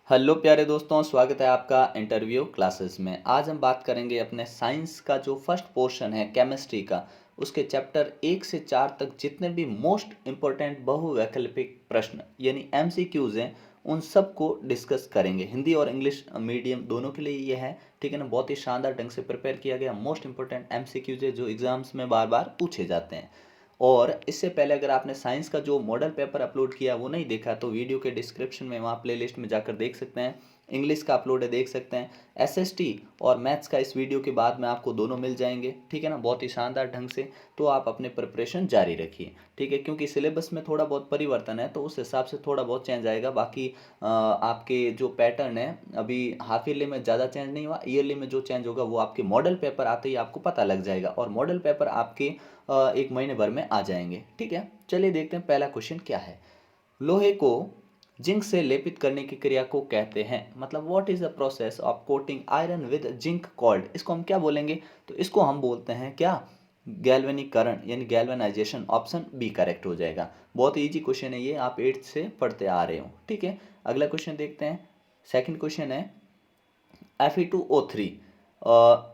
Hello प्यारे दोस्तों, स्वागत है आपका इंटरव्यू क्लासेस में। आज हम बात करेंगे अपने साइंस का जो फर्स्ट पोर्शन है केमिस्ट्री का, उसके चैप्टर 1 से 4 तक जितने भी मोस्ट इम्पोर्टेंट बहुवैकल्पिक प्रश्न यानी एमसीक्यूज हैं उन सब को डिस्कस करेंगे। हिंदी और इंग्लिश मीडियम दोनों के लिए ये है, ठीक है ना। बहुत ही शानदार ढंग से प्रिपेयर किया गया मोस्ट इंपॉर्टेंट एमसीक्यूज है जो एग्जाम्स में बार बार पूछे जाते हैं। और इससे पहले अगर आपने साइंस का जो मॉडल पेपर अपलोड किया वो नहीं देखा तो वीडियो के डिस्क्रिप्शन में वहाँ प्लेलिस्ट में जाकर देख सकते हैं। इंग्लिश का अपलोड है, देख सकते हैं। एसएसटी और मैथ्स का इस वीडियो के बाद में आपको दोनों मिल जाएंगे, ठीक है ना, बहुत ही शानदार ढंग से। तो आप अपने प्रिपरेशन जारी रखिए, ठीक है, क्योंकि सिलेबस में थोड़ा बहुत परिवर्तन है तो उस हिसाब से थोड़ा बहुत चेंज आएगा। बाकी आपके जो पैटर्न है अभी हाफ ईयरली में ज़्यादा चेंज नहीं हुआ, ईयरली में जो चेंज होगा वो आपके मॉडल पेपर आते ही आपको पता लग जाएगा और मॉडल पेपर आपके 1 महीने भर में आ जाएंगे, ठीक है। चलिए देखते हैं पहला क्वेश्चन क्या है। लोहे को जिंक से लेपित करने की क्रिया को कहते हैं, मतलब what is the process of coating iron with zinc called. इसको हम क्या बोलेंगे, तो इसको हम बोलते हैं क्या, गैल्वेनीकरण यानी गैल्वेनाइजेशन। ऑप्शन बी करेक्ट हो जाएगा। बहुत इजी क्वेश्चन है ये, आप 8 से पढ़ते आ रहे हो, ठीक है। अगला क्वेश्चन देखते हैं। सेकंड क्वेश्चन है Fe2O3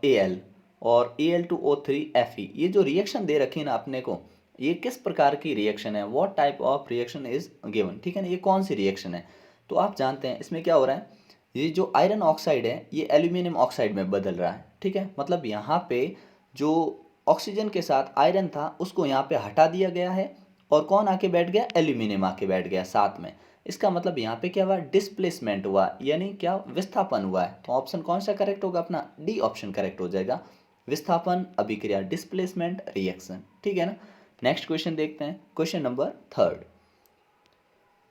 Al और Al2O3 Fe, ये जो रिएक्शन दे रखी है ना अपने को, ये किस प्रकार की रिएक्शन है, what type of reaction is given, ठीक है ना, ये कौन सी रिएक्शन है। तो आप जानते हैं इसमें क्या हो रहा है, ये जो आयरन ऑक्साइड है ये एल्यूमिनियम ऑक्साइड में बदल रहा है, ठीक है। मतलब यहाँ पे जो ऑक्सीजन के साथ आयरन था उसको यहाँ पे हटा दिया गया है और कौन आके बैठ गया, एल्यूमिनियम आके बैठ गया साथ में। इसका मतलब यहाँ पे क्या हुआ, डिस्प्लेसमेंट हुआ, यानी क्या, विस्थापन हुआ है। तो ऑप्शन कौन सा करेक्ट होगा, अपना डी ऑप्शन करेक्ट हो जाएगा। विस्थापन अभिक्रिया, डिस्प्लेसमेंट रिएक्शन, ठीक है ना। नेक्स्ट क्वेश्चन देखते हैं, क्वेश्चन नंबर 3।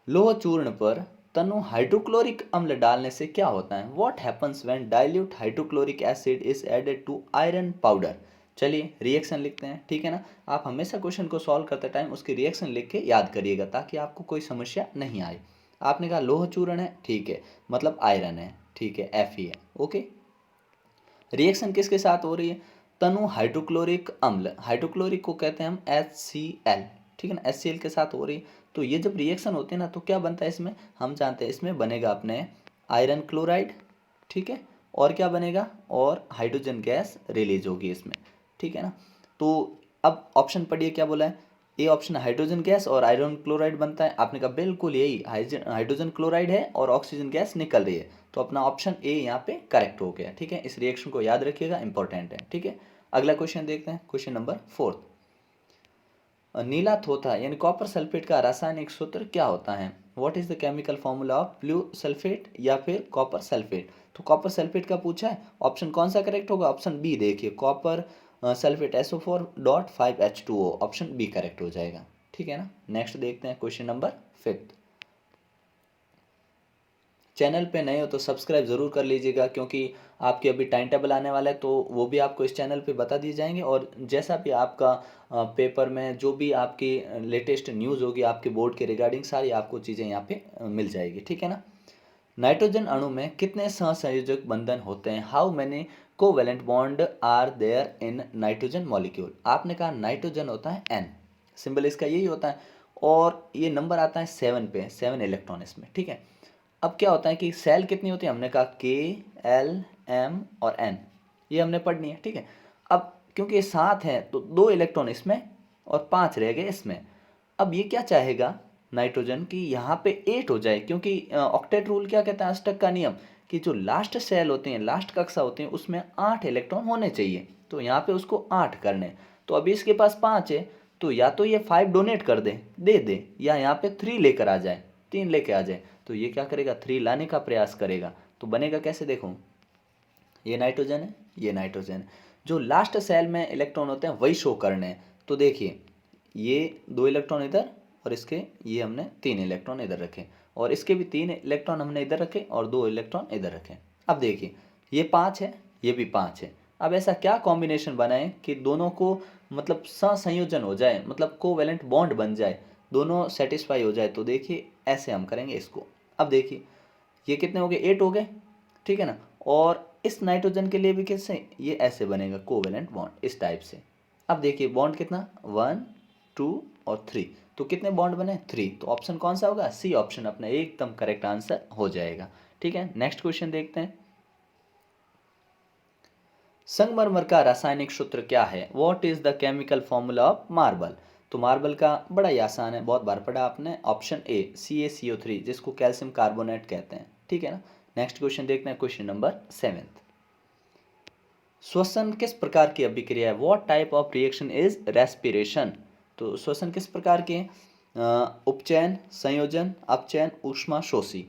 लोह चूर्ण पर तनु हाइड्रोक्लोरिक अम्ल डालने से क्या होता है, what happens when dilute hydrochloric acid is added to iron powder. चलिए रिएक्शन लिखते हैं, ठीक है ना। आप हमेशा क्वेश्चन को सॉल्व करते टाइम उसकी रिएक्शन लिख के याद करिएगा ताकि आपको कोई समस्या नहीं आए। आपने कहा लोह चूर्ण है, ठीक है, मतलब आयरन है, ठीक है, Fe है, ओके। रिएक्शन किसके साथ हो रही है, तनु हाइड्रोक्लोरिक अम्ल, हाइड्रोक्लोरिक को कहते हैं हम HCl, ठीक है ना, HCl के साथ हो रही है। तो ये जब रिएक्शन होती है ना तो क्या बनता है इसमें, हम जानते हैं इसमें बनेगा अपने आयरन क्लोराइड, ठीक है, और क्या बनेगा, और हाइड्रोजन गैस रिलीज होगी इसमें, ठीक है ना। तो अब ऑप्शन पढ़िए क्या बोला है, ए ऑप्शन हाइड्रोजन गैस और आयरन क्लोराइड बनता है। आपने कहा बिल्कुल यही हाइड्रोजन क्लोराइड है और ऑक्सीजन गैस निकल रही है, तो अपना ऑप्शन ए यहाँ पे करेक्ट हो गया, ठीक है। इस रिएक्शन को याद रखिएगा, इंपॉर्टेंट है, ठीक है। अगला क्वेश्चन देखते हैं, क्वेश्चन नंबर 4। नीला थोथा यानी कॉपर सल्फेट का रासायनिक सूत्र क्या होता है, what is the chemical formula of blue sulphate या फिर कॉपर सल्फेट। तो कॉपर सल्फेट का पूछा है, ऑप्शन कौन सा करेक्ट होगा, ऑप्शन बी देखिए, copper sulphate SO4.5H2O, option B correct हो जाएगा, ठीक है ना। नेक्स्ट देखते हैं क्वेश्चन नंबर 5। चैनल पे नए हो तो सब्सक्राइब ज़रूर कर लीजिएगा क्योंकि आपके अभी टाइम टेबल आने वाला है तो वो भी आपको इस चैनल पे बता दिए जाएंगे। और जैसा भी आपका पेपर में जो भी आपकी लेटेस्ट न्यूज़ होगी आपके बोर्ड के रिगार्डिंग, सारी आपको चीज़ें यहाँ पे मिल जाएगी, ठीक है ना। नाइट्रोजन अणु में कितने सहसंयोजक बंधन होते हैं, how many covalent bond are there in nitrogen molecule. आपने कहा नाइट्रोजन होता है N, सिंबल इसका यही होता है और ये नंबर आता है 7 पे, 7 इलेक्ट्रॉन इसमें, ठीक है। अब क्या होता है कि सेल कितनी होती है, हमने कहा K, L, M और N, ये हमने पढ़नी है, ठीक है। अब क्योंकि ये 7 है तो 2 इलेक्ट्रॉन इसमें और 5 रह गए इसमें। अब ये क्या चाहेगा नाइट्रोजन की यहाँ पे 8 हो जाए, क्योंकि ऑक्टेट रूल क्या कहता है, अष्टक का नियम, कि जो लास्ट सेल होते हैं, लास्ट कक्षा होती है, उसमें 8 इलेक्ट्रॉन होने चाहिए। तो यहाँ पे उसको 8 करने, तो अभी इसके पास 5 है, तो या तो ये 5 डोनेट कर दे दे, या यहाँ पे 3 लेकर आ जाए, 3 लेके आ जाए। तो ये क्या करेगा, 3 लाने का प्रयास करेगा। तो बनेगा कैसे, देखो ये नाइट्रोजन है, ये नाइट्रोजन है, जो लास्ट सेल में इलेक्ट्रॉन होते हैं वही शो करने हैं। तो देखिए ये 2 इलेक्ट्रॉन इधर और इसके ये हमने 3 इलेक्ट्रॉन इधर रखे और इसके भी 3 इलेक्ट्रॉन हमने इधर रखे और 2 इलेक्ट्रॉन इधर रखे। अब देखिए ये 5 है, ये भी 5 है। अब ऐसा क्या कॉम्बिनेशन बनाए कि दोनों को मतलब सहसंयोजन हो जाए, मतलब कोवेलेंट बॉन्ड बन जाए, दोनों सेटिस्फाई हो जाए। तो देखिए ऐसे हम करेंगे इसको। अब देखिए ये कितने हो गए, 8 हो गए, ठीक है ना। और इस नाइट्रोजन के लिए भी कैसे, ये ऐसे बनेगा कोवेलेंट बॉन्ड इस टाइप से। अब देखिए बॉन्ड कितना, 1 2 और 3, तो कितने बॉन्ड बने, 3। तो ऑप्शन कौन सा होगा, सी ऑप्शन अपना एकदम करेक्ट आंसर हो जाएगा, ठीक है, नेक्स्ट क्वेश्चन देखते हैं। संगमरमर का रासायनिक सूत्र क्या है? What is the chemical formula of marble? तो मार्बल का बड़ा ही आसान है, बहुत बार पढ़ा आपने, ऑप्शन ए CaCO3, जिसको कैल्शियम कार्बोनेट कहते हैं, ठीक है ना। नेक्स्ट क्वेश्चन देखते हैं, क्वेश्चन नंबर 7। श्वसन किस प्रकार की अभिक्रिया है? What type of reaction is respiration? तो श्वसन किस प्रकार के? उपचयन, संयोजन, अपचयन, ऊष्माशोषी।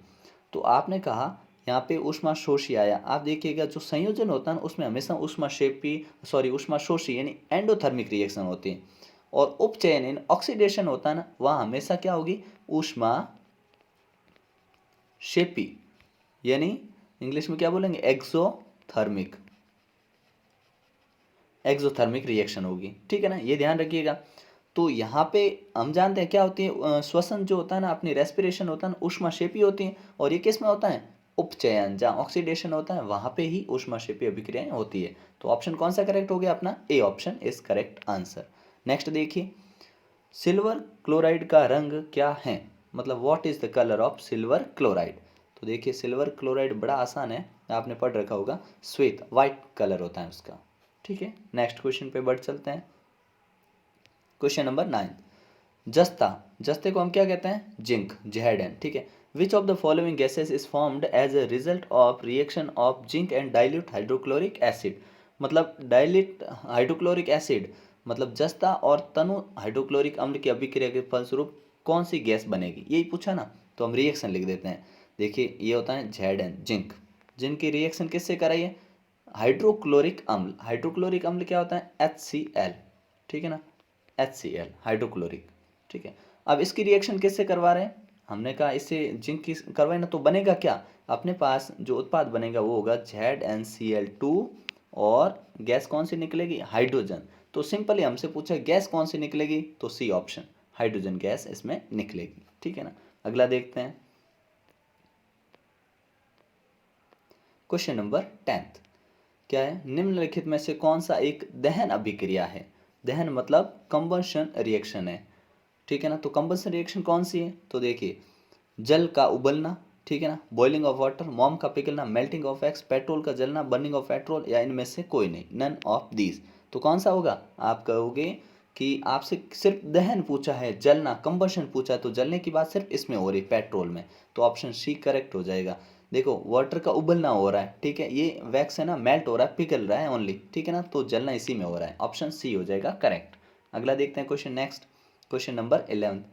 तो आपने कहा यहाँ पे ऊष्माशोषी आया, आप देखिएगा जो संयोजन होता है ना उसमें हमेशा ऊष्माशोषी यानी एंडोथर्मिक रिएक्शन होती है, और उपचयन यानी ऑक्सीडेशन होता है ना, वहाँ हमेशा क्या होगी? ऊष्माक्षेपी, यानी इंग्लिश में क्या बोलेंगे? एक्सोथर्मिक रिएक्शन होगी, ठीक है ना, ये ध्यान रखिएगा। तो यहाँ पे हम जानते हैं क्या होती है, श्वसन जो होता है ना, अपनी रेस्पिरेशन होता है ना, ऊष्माक्षेपी होती है, और ये किस में होता है? उपचयन, जहाँ ऑक्सीडेशन होता है वहाँ पे ही ऊष्माक्षेपी अभिक्रियाएं होती है। तो ऑप्शन कौन सा करेक्ट हो गया अपना? A option is correct answer. Next देखिए, सिल्वर क्लोराइड का रंग क्या है? मतलब what is the colour of silver chloride? तो देखिए सिल्वर क्लोराइड बड़ा आसान है, आपने पढ़ रखा होगा, श्वेत, वाइट कलर होता है उसका, ठीक है। नेक्स्ट क्वेश्चन पे बढ़ चलते हैं, क्वेश्चन नंबर 9। जस्ते को हम क्या कहते हैं? जिंक, Zn, ठीक है। Which of the following gases is formed as a result of reaction of zinc and dilute hydrochloric acid? मतलब डाइल्यूट हाइड्रोक्लोरिक एसिड, मतलब जस्ता और तनु हाइड्रोक्लोरिक अम्ल की अभिक्रिया के फलस्वरूप कौन सी गैस बनेगी? यही पूछा ना, तो हम रिएक्शन लिख देते हैं। देखिए ये होता है Zn, जिंक। जिंक की रिएक्शन किससे कराइए? हाइड्रोक्लोरिक अम्ल। हाइड्रोक्लोरिक अम्ल क्या होता है? HCl, ठीक है ना, HCl हाइड्रोक्लोरिक, ठीक है। अब इसकी रिएक्शन किससे करवा रहे हैं? हमने कहा इससे जिंक की करवाए ना, तो बनेगा क्या? अपने पास जो उत्पाद बनेगा वो होगा ZnCl2, और गैस कौन सी निकलेगी? हाइड्रोजन। तो सिंपली हमसे पूछा गैस कौन सी निकलेगी, तो सी ऑप्शन, हाइड्रोजन गैस इसमें निकलेगी, ठीक है ना। अगला देखते हैं, क्वेश्चन नंबर 10। क्या है? निम्नलिखित में से कौन सा एक दहन अभिक्रिया है? दहन मतलब कंबशन रिएक्शन है, ठीक है ना। तो कंबशन रिएक्शन कौन सी है? तो देखिए, जल का उबलना, ठीक है ना, बॉइलिंग ऑफ वाटर, मोम का पिघलना, मेल्टिंग ऑफ एक्स, पेट्रोल का जलना, बर्निंग ऑफ पेट्रोल, या इनमें से कोई नहीं, नन ऑफ दीज। तो कौन सा होगा? आप कहोगे कि आपसे सिर्फ दहन पूछा है, जलना, कंबशन पूछा है, तो जलने की बात सिर्फ इसमें हो रही, पेट्रोल में, तो ऑप्शन सी करेक्ट हो जाएगा। देखो वाटर का उबलना हो रहा है, ठीक है, ये वैक्स है ना, मेल्ट हो रहा है, पिघल रहा है ओनली, ठीक है ना, तो जलना इसी में हो रहा है, ऑप्शन सी हो जाएगा करेक्ट। अगला देखते हैं क्वेश्चन नेक्स्ट, क्वेश्चन नंबर 11।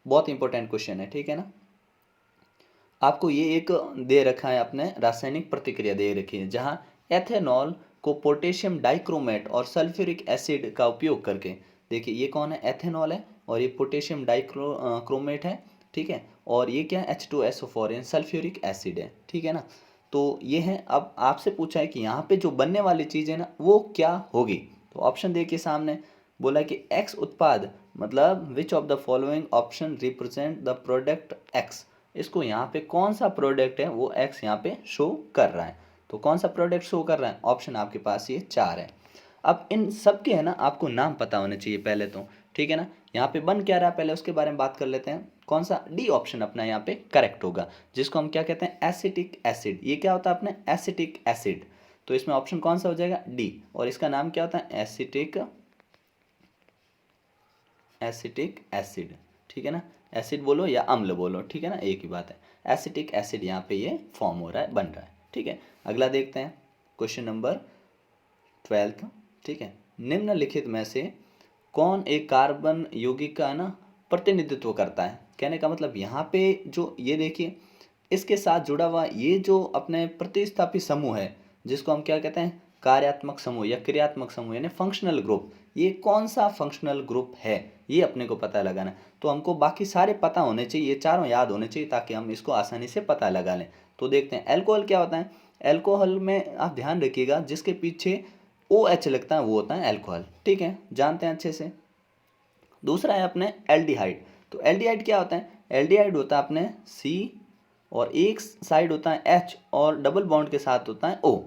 बहुत इंपॉर्टेंट क्वेश्चन है, ठीक है ना। आपको ये एक दे रखा है, अपने रासायनिक प्रतिक्रिया दे रखी है, जहाँ एथेनॉल को पोटेशियम डाइक्रोमेट और सल्फ्यूरिक एसिड का उपयोग करके, देखिए ये कौन है? एथेनॉल है, और ये पोटेशियम डाइक्रोमेट है, ठीक है, और ये क्या है? H2SO4 यानी सल्फ्यूरिक एसिड है, ठीक है ना। तो ये है, अब आपसे पूछा है कि यहाँ पे जो बनने वाली चीज़ है ना वो क्या होगी? तो ऑप्शन देखिए सामने, बोला कि एक्स उत्पाद, मतलब विच of the following option represent the product x? इसको यहाँ पे कौन सा प्रोडक्ट है वो एक्स यहाँ पे शो कर रहा है, तो कौन सा प्रोडक्ट शो कर रहा है? ऑप्शन आपके पास ये 4 है। अब इन सब के है ना आपको नाम पता होने चाहिए पहले तो, ठीक है ना। यहाँ पे बन क्या रहा है पहले उसके बारे में बात कर लेते हैं। कौन सा? डी ऑप्शन अपना यहाँ पे करेक्ट होगा, जिसको हम क्या कहते हैं? Acetic acid. ये क्या होता है अपने? Acetic acid. तो इसमें ऑप्शन कौन सा हो जाएगा? डी, और इसका नाम क्या होता है? एसिटिक एसिड, ठीक है ना। एसिड बोलो या अम्ल बोलो, ठीक है ना, एक ही बात है। एसिटिक एसिड यहाँ पे ये फॉर्म हो रहा है, बन रहा है, ठीक है। अगला देखते हैं, क्वेश्चन नंबर 12, ठीक है। निम्नलिखित में से कौन एक कार्बन यौगिक का ना प्रतिनिधित्व करता है? कहने का मतलब यहाँ पे जो ये देखिए, इसके साथ जुड़ा हुआ ये जो अपने प्रतिस्थापी समूह है, जिसको हम क्या कहते हैं? कार्यात्मक समूह या क्रियात्मक समूह यानी फंक्शनल ग्रुप। ये कौन सा फंक्शनल ग्रुप है, ये अपने को पता लगाना। तो हमको बाकी सारे पता होने चाहिए, ये चारों याद होने चाहिए, ताकि हम इसको आसानी से पता लगा लें। तो देखते हैं, एल्कोहल क्या होता है? एल्कोहल में आप ध्यान रखिएगा, जिसके पीछे OH लगता है वो होता है एल्कोहल, ठीक है, जानते हैं अच्छे से। दूसरा है अपने एल्डिहाइड। तो एल्डिहाइड क्या होता है? एल्डिहाइड होता है अपने C, और एक साइड होता है H, और डबल बॉन्ड के साथ होता है O।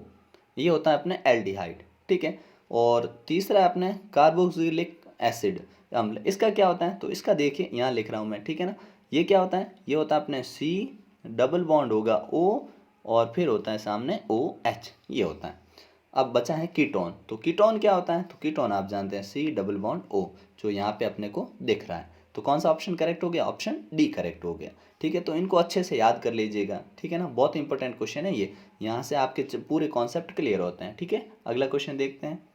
ये होता है अपने एल्डिहाइड, ठीक है। और तीसरा है अपने कार्बोक्सिलिक एसिड अम्ल। इसका क्या होता है? तो इसका देखिए यहाँ लिख रहा हूँ मैं, ठीक है ना। ये क्या होता है? ये होता है अपने C, डबल बॉन्ड होगा O, और फिर होता है सामने OH, ये होता है। अब बचा है कीटोन, तो कीटोन क्या होता है? तो कीटोन आप जानते हैं C डबल बॉन्ड O, जो यहाँ पे अपने को दिख रहा है। तो कौन सा ऑप्शन करेक्ट हो गया? ऑप्शन डी करेक्ट हो गया। ठीक है, तो इनको अच्छे से याद कर लीजिएगा। ठीक है ना, बहुत इंपॉर्टेंट क्वेश्चन है ये, यहाँ से आपके पूरे कॉन्सेप्ट क्लियर होते हैं। ठीक है, अगला क्वेश्चन देखते हैं।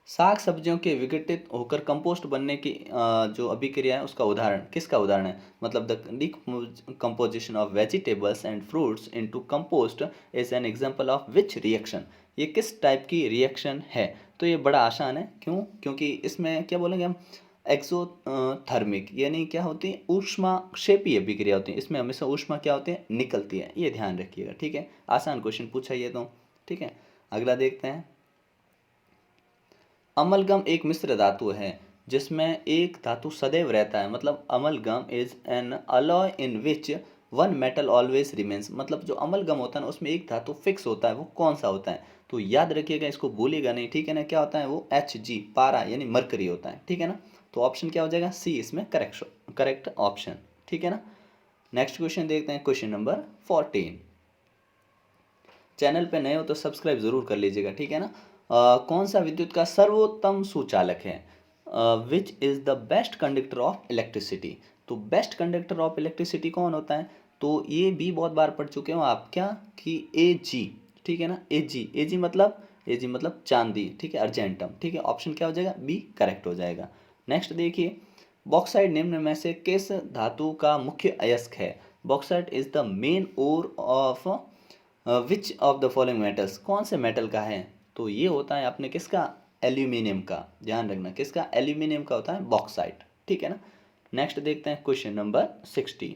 साग सब्जियों के विघटित होकर कंपोस्ट बनने की जो अभिक्रिया है उसका उदाहरण, किसका उदाहरण है? मतलब the decomposition of vegetables and fruits into compost is an example of which reaction. ये किस टाइप की रिएक्शन है? तो ये बड़ा आसान है। क्यों? क्योंकि इसमें क्या बोलेंगे हम, एक्सोथर्मिक, यानी क्या होती है, ऊष्मा क्षेपीय अभिक्रिया होती है। इसमें हमेशा ऊष्मा क्या होती है? निकलती है, ये ध्यान रखिएगा। ठीक है, आसान क्वेश्चन पूछा ये तो। ठीक है, अगला देखते हैं। अमलगम एक मिश्र धातु है जिसमें एक धातु सदैव रहता है। मतलब amalgam is an alloy in which one metal always remains. मतलब जो अमलगम होता है ना, उसमें एक धातु फिक्स होता है, वो कौन सा होता है? तो याद रखिएगा, इसको भूलिएगा नहीं। ठीक है ना, क्या होता है वो? Hg, पारा यानी मरकरी होता है। ठीक है ना, तो ऑप्शन क्या हो जाएगा? सी इसमें करेक्ट ऑप्शन। ठीक है ना, नेक्स्ट क्वेश्चन देखते हैं, क्वेश्चन नंबर 14। चैनल पे नए हो तो सब्सक्राइब जरूर कर लीजिएगा। ठीक है ना, कौन सा विद्युत का सर्वोत्तम सुचालक है? Which is the best conductor of electricity. तो बेस्ट कंडक्टर ऑफ इलेक्ट्रिसिटी कौन होता है? तो ये भी बहुत बार पढ़ चुके हो आप, क्या कि Ag। ठीक है ना, Ag मतलब चांदी। ठीक है, अर्जेंटम। ठीक है, ऑप्शन क्या हो जाएगा? बी करेक्ट हो जाएगा। नेक्स्ट देखिए, बॉक्साइट निम्न में से किस धातु का मुख्य अयस्क है? Bauxite is the main ore of which of the following metals. कौन से मेटल का है? तो ये होता है अपने किसका? एल्यूमिनियम का। ध्यान रखना, किसका? एल्यूमिनियम का होता है बॉक्साइट। ठीक है ना, नेक्स्ट देखते हैं क्वेश्चन नंबर 16।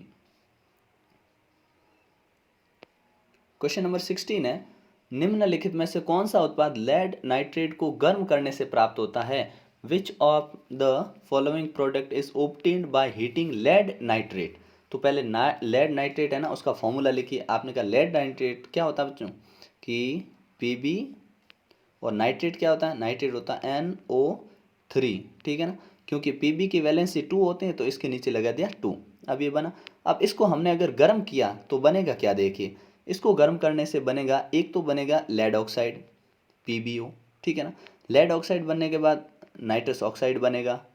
क्वेश्चन नंबर 16 है, निम्नलिखित में से कौन सा उत्पाद लेड नाइट्रेट को गर्म करने से प्राप्त होता है? Which of the following product is obtained by heating lead nitrate. तो पहले लेड नाइट्रेट है ना, उसका फॉर्मूला लिखिए। आपने कहा लेड नाइट्रेट क्या होता है बच्चों, कि Pb, और नाइट्रेट क्या होता है? नाइट्रेट होता है NO3। ठीक है ना, क्योंकि Pb की वैलेंसी 2 होते हैं तो इसके नीचे लगा दिया 2। अब ये बना। अब इसको हमने अगर गर्म किया तो बनेगा क्या? देखिए, इसको गर्म करने से बनेगा, एक तो बनेगा लेड ऑक्साइड PbO। ठीक है ना, लेड ऑक्साइड बनने के बाद नाइट्रस ऑक्साइड बनेगा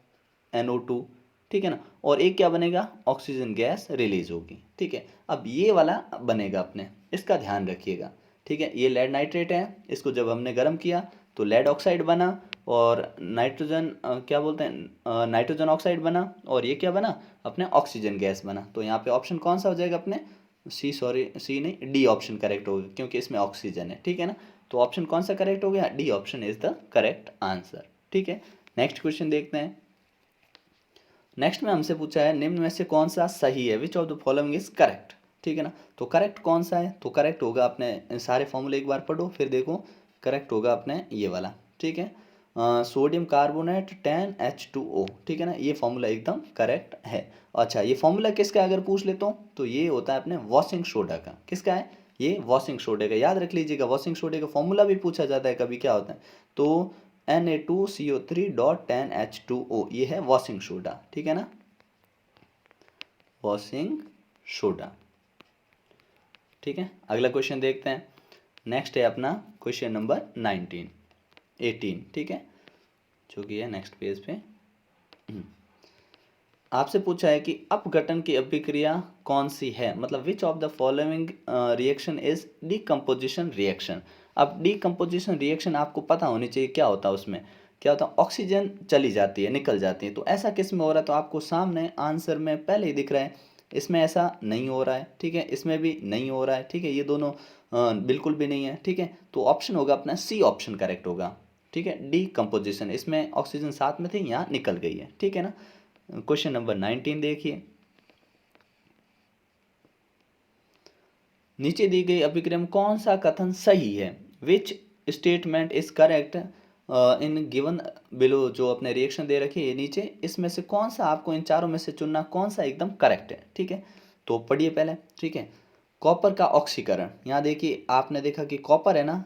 NO2। ठीक है ना, और एक क्या बनेगा? ऑक्सीजन गैस रिलीज होगी। ठीक है, अब ये वाला बनेगा अपने, इसका ध्यान रखिएगा। ठीक है, ये लेड नाइट्रेट है, इसको जब हमने गर्म किया तो लेड ऑक्साइड बना, और नाइट्रोजन क्या बोलते हैं, नाइट्रोजन ऑक्साइड बना, और ये क्या बना? अपने ऑक्सीजन गैस बना। तो यहाँ पे ऑप्शन कौन सा हो जाएगा अपने? सी नहीं, डी ऑप्शन करेक्ट होगा, क्योंकि इसमें ऑक्सीजन है। ठीक है ना, तो ऑप्शन कौन सा करेक्ट हो गया? D option is the correct answer. ठीक है, नेक्स्ट क्वेश्चन देखते हैं। नेक्स्ट में हमसे पूछा है, निम्न में से कौन सा सही है? Which of the following is correct. ठीक है ना, तो करेक्ट कौन सा है? तो करेक्ट होगा, अपने सारे फॉर्मूले एक बार पढ़ो फिर देखो, करेक्ट होगा अपने ये वाला। ठीक है, सोडियम कार्बोनेट 10H2O। ठीक है ना, ये फॉर्मूला एकदम करेक्ट है। अच्छा, ये फॉर्मूला किसका अगर पूछ लेता हूँ तो ये होता है अपने वॉशिंग सोडा का। किसका है? ये वॉशिंग सोडे का। याद रख लीजिएगा, वॉशिंग सोडे का फॉर्मूला भी पूछा जाता है कभी, क्या होता है? तो Na2CO3.10H2O, ये है वॉशिंग सोडा। ठीक है ना, वॉशिंग सोडा। ठीक है, अगला क्वेश्चन देखते हैं। नेक्स्ट है अपना क्वेश्चन नंबर 18। ठीक है, जो कि है नेक्स्ट पेज पे। आपसे पूछा है कि अपघटन की अभिक्रिया कौन सी है? मतलब विच of the following reaction is decomposition reaction. अब डीकम्पोजिशन रिएक्शन आपको पता होनी चाहिए क्या होता है उसमें। क्या होता है? ऑक्सीजन चली जाती है, निकल जाती है। तो ऐसा किस में हो रहा है? तो आपको सामने आंसर में पहले ही दिख रहा है, इसमें ऐसा नहीं हो रहा है। ठीक है, इसमें भी नहीं हो रहा है। ठीक है, ये दोनों बिल्कुल भी नहीं है। ठीक है, तो ऑप्शन होगा अपना सी ऑप्शन करेक्ट होगा। ठीक है, डीकम्पोजिशन, इसमें ऑक्सीजन साथ में थी, यहाँ निकल गई है। ठीक है ना, क्वेश्चन नंबर 19 देखिए। नीचे दी गई अभिक्रिया में कौन सा कथन सही है? Which statement is correct in given below. जो अपने रिएक्शन दे रखी है नीचे, इसमें से कौन सा आपको इन चारों में से चुनना, कौन सा एकदम करेक्ट है? ठीक है, तो पढ़िए पहले। ठीक है, कॉपर का ऑक्सीकरण, यहाँ देखिए, आपने देखा कि कॉपर है ना,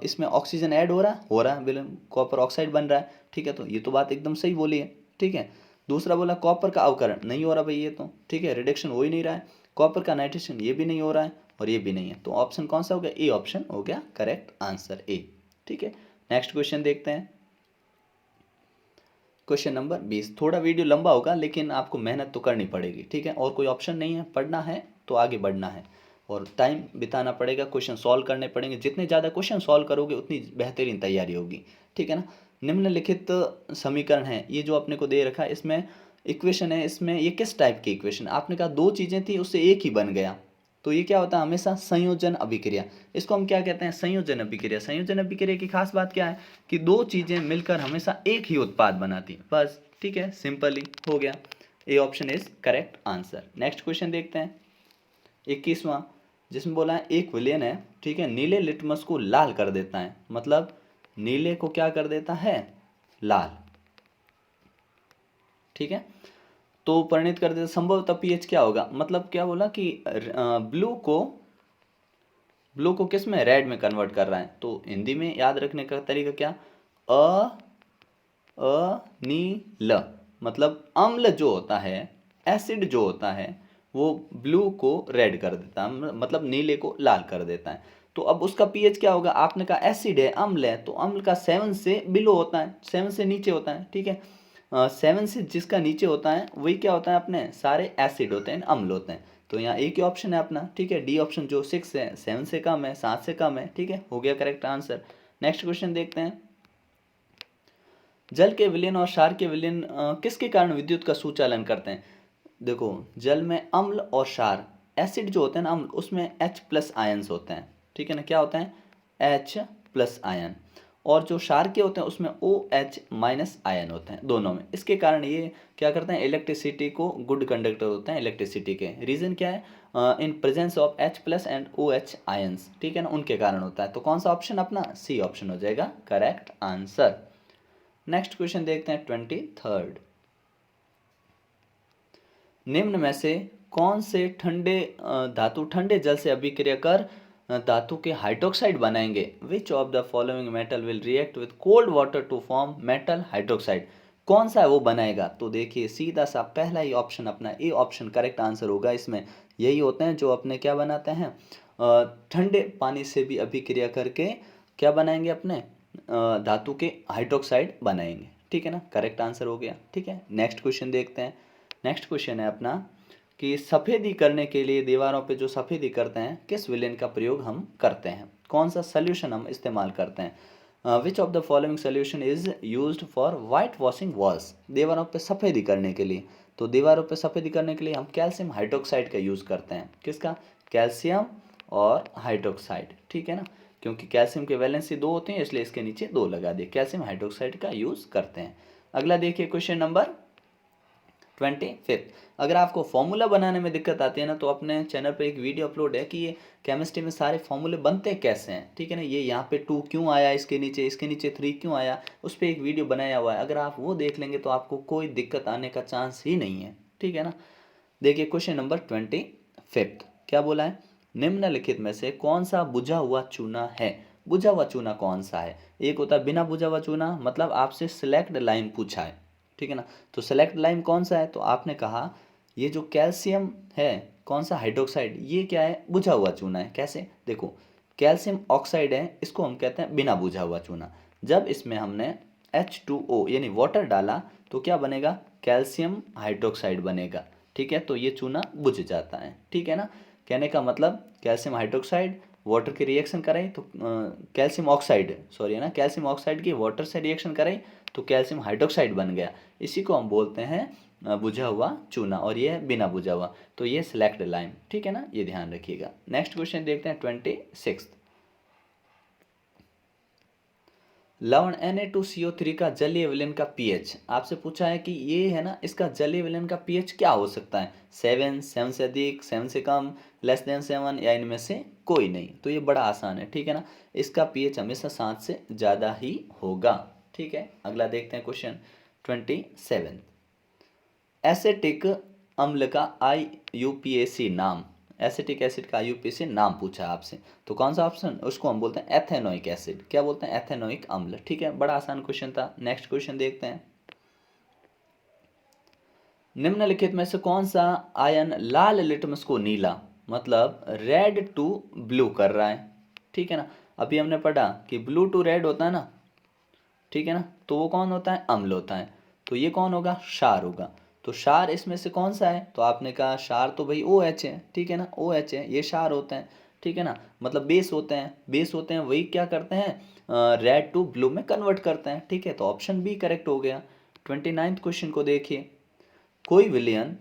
इसमें ऑक्सीजन ऐड हो रहा है, बिल्कुल कॉपर ऑक्साइड बन रहा है। ठीक है, तो ये तो बात एकदम सही बोली है। ठीक है, दूसरा बोला कॉपर का अवकरण नहीं हो रहा भाई, ये तो ठीक है, रिडक्शन हो ही नहीं रहा है। कॉपर का नाइट्रेशन ये भी नहीं हो रहा है और ये भी नहीं है, तो ऑप्शन कौन सा हो गया? ए ऑप्शन हो गया करेक्ट आंसर, ए। ठीक है, नेक्स्ट क्वेश्चन देखते हैं। Question number 20। थोड़ा वीडियो लंबा होगा लेकिन आपको मेहनत तो करनी पड़ेगी, ठीक है, और कोई ऑप्शन नहीं है, पढ़ना है तो आगे बढ़ना है और टाइम बिताना पड़ेगा, क्वेश्चन सॉल्व करने पड़ेंगे। जितने ज़्यादा क्वेश्चन सॉल्व करोगे उतनी बेहतरीन तैयारी होगी, ठीक है ना। निम्नलिखित समीकरण है, ये जो अपने को दे रखा है इसमें इक्वेशन है, इसमें ये किस टाइप की इक्वेशन? आपने कहा दो चीज़ें थी उससे एक ही बन गया, तो ये क्या होता है? हमेशा संयोजन अभिक्रिया। इसको हम क्या कहते हैं? संयोजन अभिक्रिया। संयोजन अभिक्रिया की खास बात क्या है कि दो चीज़ें मिलकर हमेशा एक ही उत्पाद बनाती हैं, बस, ठीक है, सिंपली हो गया। A option is correct answer. Next question देखते हैं 21वां, जिसमें बोला है एक विलेन है, ठीक है, नीले लिटमस को लाल कर देता है, मतलब नीले को क्या कर देता है? लाल, ठीक है, तो परिणित कर देता, संभवतः पीएच क्या होगा? मतलब क्या बोला कि ब्लू को किस में? रेड में कन्वर्ट कर रहा है, तो हिंदी में याद रखने का तरीका क्या? अनील, मतलब अम्ल जो होता है, एसिड जो होता है, वो ब्लू को रेड कर देता है, मतलब नीले को लाल कर देता है। तो अब उसका पीएच क्या होगा? आपने कहा एसिड है, अम्ल है, तो अम्ल का 7 से बिलो होता है, 7 से नीचे होता है, ठीक है। 7 से जिसका नीचे होता है वही क्या होता है? अपने सारे एसिड होते हैं, अम्ल होते हैं। तो यहाँ एक ही ऑप्शन है अपना, ठीक है, डी ऑप्शन जो 6 है, 7 से कम है, 7 से कम है, ठीक है, हो गया करेक्ट आंसर। नेक्स्ट क्वेश्चन देखते हैं। जल के विलयन और क्षार के विलयन किसके कारण विद्युत का सुचालन करते हैं? देखो, जल में अम्ल और क्षार, एसिड जो होते हैं ना अम्ल, उसमें H+ आयन्स होते हैं, ठीक है ना, क्या होते हैं? H+ ion. और जो क्षार के होते हैं उसमें OH- आयन होते हैं, दोनों में। इसके कारण ये क्या करते हैं? इलेक्ट्रिसिटी को गुड कंडक्टर होते हैं इलेक्ट्रिसिटी के। रीजन क्या है? In presence of H+ and OH ions, ठीक है ना, उनके कारण होता है। तो कौन सा ऑप्शन अपना? सी ऑप्शन हो जाएगा करेक्ट आंसर। नेक्स्ट क्वेश्चन देखते हैं 23rd। निम्न में से कौन से धातु ठंडे जल से अभिक्रिया कर धातु के हाइड्रोक्साइड बनाएंगे? Which of the following metal will react with cold water to form metal hydroxide? कौन सा है वो बनाएगा? तो देखिए सीधा सा पहला ही ऑप्शन अपना ए ऑप्शन करेक्ट आंसर होगा। इसमें यही होते हैं जो अपने क्या बनाते हैं? ठंडे पानी से भी अभिक्रिया करके क्या बनाएंगे? अपने धातु के हाइड्रोक्साइड बनाएंगे, ठीक है ना, करेक्ट आंसर हो गया। ठीक है, नेक्स्ट क्वेश्चन देखते हैं। नेक्स्ट क्वेश्चन है अपना कि सफ़ेदी करने के लिए दीवारों पे जो सफ़ेदी करते हैं किस विलेन का प्रयोग हम करते हैं? कौन सा सोल्यूशन हम इस्तेमाल करते हैं? विच of the following solution is used for white washing walls? दीवारों पे सफ़ेदी करने के लिए, तो दीवारों पे सफ़ेदी करने के लिए हम कैल्शियम हाइड्रोक्साइड का यूज़ करते हैं। किसका? कैल्शियम और हाइड्रोक्साइड, ठीक है ना, क्योंकि कैल्शियम के वैलेंसी 2 होते हैं इसलिए इसके नीचे 2 लगा दिए, कैल्शियम हाइड्रोक्साइड का यूज़ करते हैं। अगला देखिए क्वेश्चन नंबर 25। अगर आपको फॉर्मूला बनाने में दिक्कत आती है ना, तो अपने चैनल पे एक वीडियो अपलोड है कि ये केमिस्ट्री में सारे फॉर्मूले बनते कैसे हैं, ठीक है ना, ये यहाँ पे 2 क्यों आया, इसके नीचे 3 क्यों आया, उस पर एक वीडियो बनाया हुआ है। अगर आप वो देख लेंगे तो आपको कोई दिक्कत आने का चांस ही नहीं है, ठीक है ना। देखिए क्वेश्चन नंबर 25 क्या बोला है? निम्नलिखित में से कौन सा बुझा हुआ चूना है? बुझा हुआ चूना कौन सा है? एक होता है बिना बुझा हुआ चूना, मतलब आपसे सिलेक्ट लाइम पूछा है, ठीक है ना, तो सेलेक्ट लाइम कौन सा है? तो आपने कहा ये जो कैल्शियम है, कौन सा? हाइड्रोक्साइड, ये क्या है? बुझा हुआ चूना है। कैसे? देखो, कैल्शियम ऑक्साइड है, इसको हम कहते हैं बिना बुझा हुआ चूना। जब इसमें हमने H2O यानी वाटर डाला तो क्या बनेगा? कैल्शियम हाइड्रोक्साइड बनेगा, ठीक है, तो ये चूना बुझ जाता है, ठीक है ना। कहने का मतलब कैल्शियम हाइड्रोक्साइड वाटर की रिएक्शन कराई तो कैल्शियम ऑक्साइड, सॉरी है ना, कैल्शियम ऑक्साइड की वाटर से रिएक्शन कराई तो कैल्शियम हाइड्रोक्साइड बन गया। इसी को हम बोलते हैं बुझा हुआ चूना, और ये है बिना बुझा हुआ, तो ये सिलेक्ट लाइम, ठीक है ना, ये ध्यान रखिएगा। नेक्स्ट क्वेश्चन देखते हैं 26। लवण Na2CO3 का जलीय विलयन का पीएच आपसे पूछा है कि ये है ना, इसका जलीय विलयन का पीएच क्या हो सकता है? 7, 7 से अधिक, 7 से कम, लेस देन 7, या इनमें से कोई नहीं। तो ये बड़ा आसान है, ठीक है ना, इसका पीएच हमेशा 7 से ज़्यादा ही होगा, ठीक है। अगला देखते हैं क्वेश्चन 27। एसेटिक अम्ल का IUPAC नाम, एसिटिक एसिड का IUPAC नाम पूछा है आपसे, तो कौन सा ऑप्शन? उसको हम बोलते हैं एथेनोइक एसिड। क्या बोलते हैं? एथेनोइक अम्ल, ठीक है, बड़ा आसान क्वेश्चन था। नेक्स्ट क्वेश्चन देखते हैं निम्नलिखित में से कौन सा आयन लाल लिटमस को नीला मतलब रेड टू ब्लू कर रहा है? ठीक है ना, अभी हमने पढ़ा कि ब्लू टू रेड होता है ना, ठीक है ना, तो वो कौन होता है? अम्ल होता है। तो ये कौन होगा? क्षार होगा। तो क्षार इसमें से कौन सा है? तो आपने कहा क्षार तो भाई ओ एच है, ठीक है ना, ओ एच है, ये क्षार होते हैं, ठीक है ना, मतलब बेस होते हैं, बेस होते हैं, वही क्या करते हैं रेड टू ब्लू में कन्वर्ट करते हैं, ठीक है। तो ऑप्शन बी करेक्ट हो गया। 29th क्वेश्चन को देखिए, कोई विलयन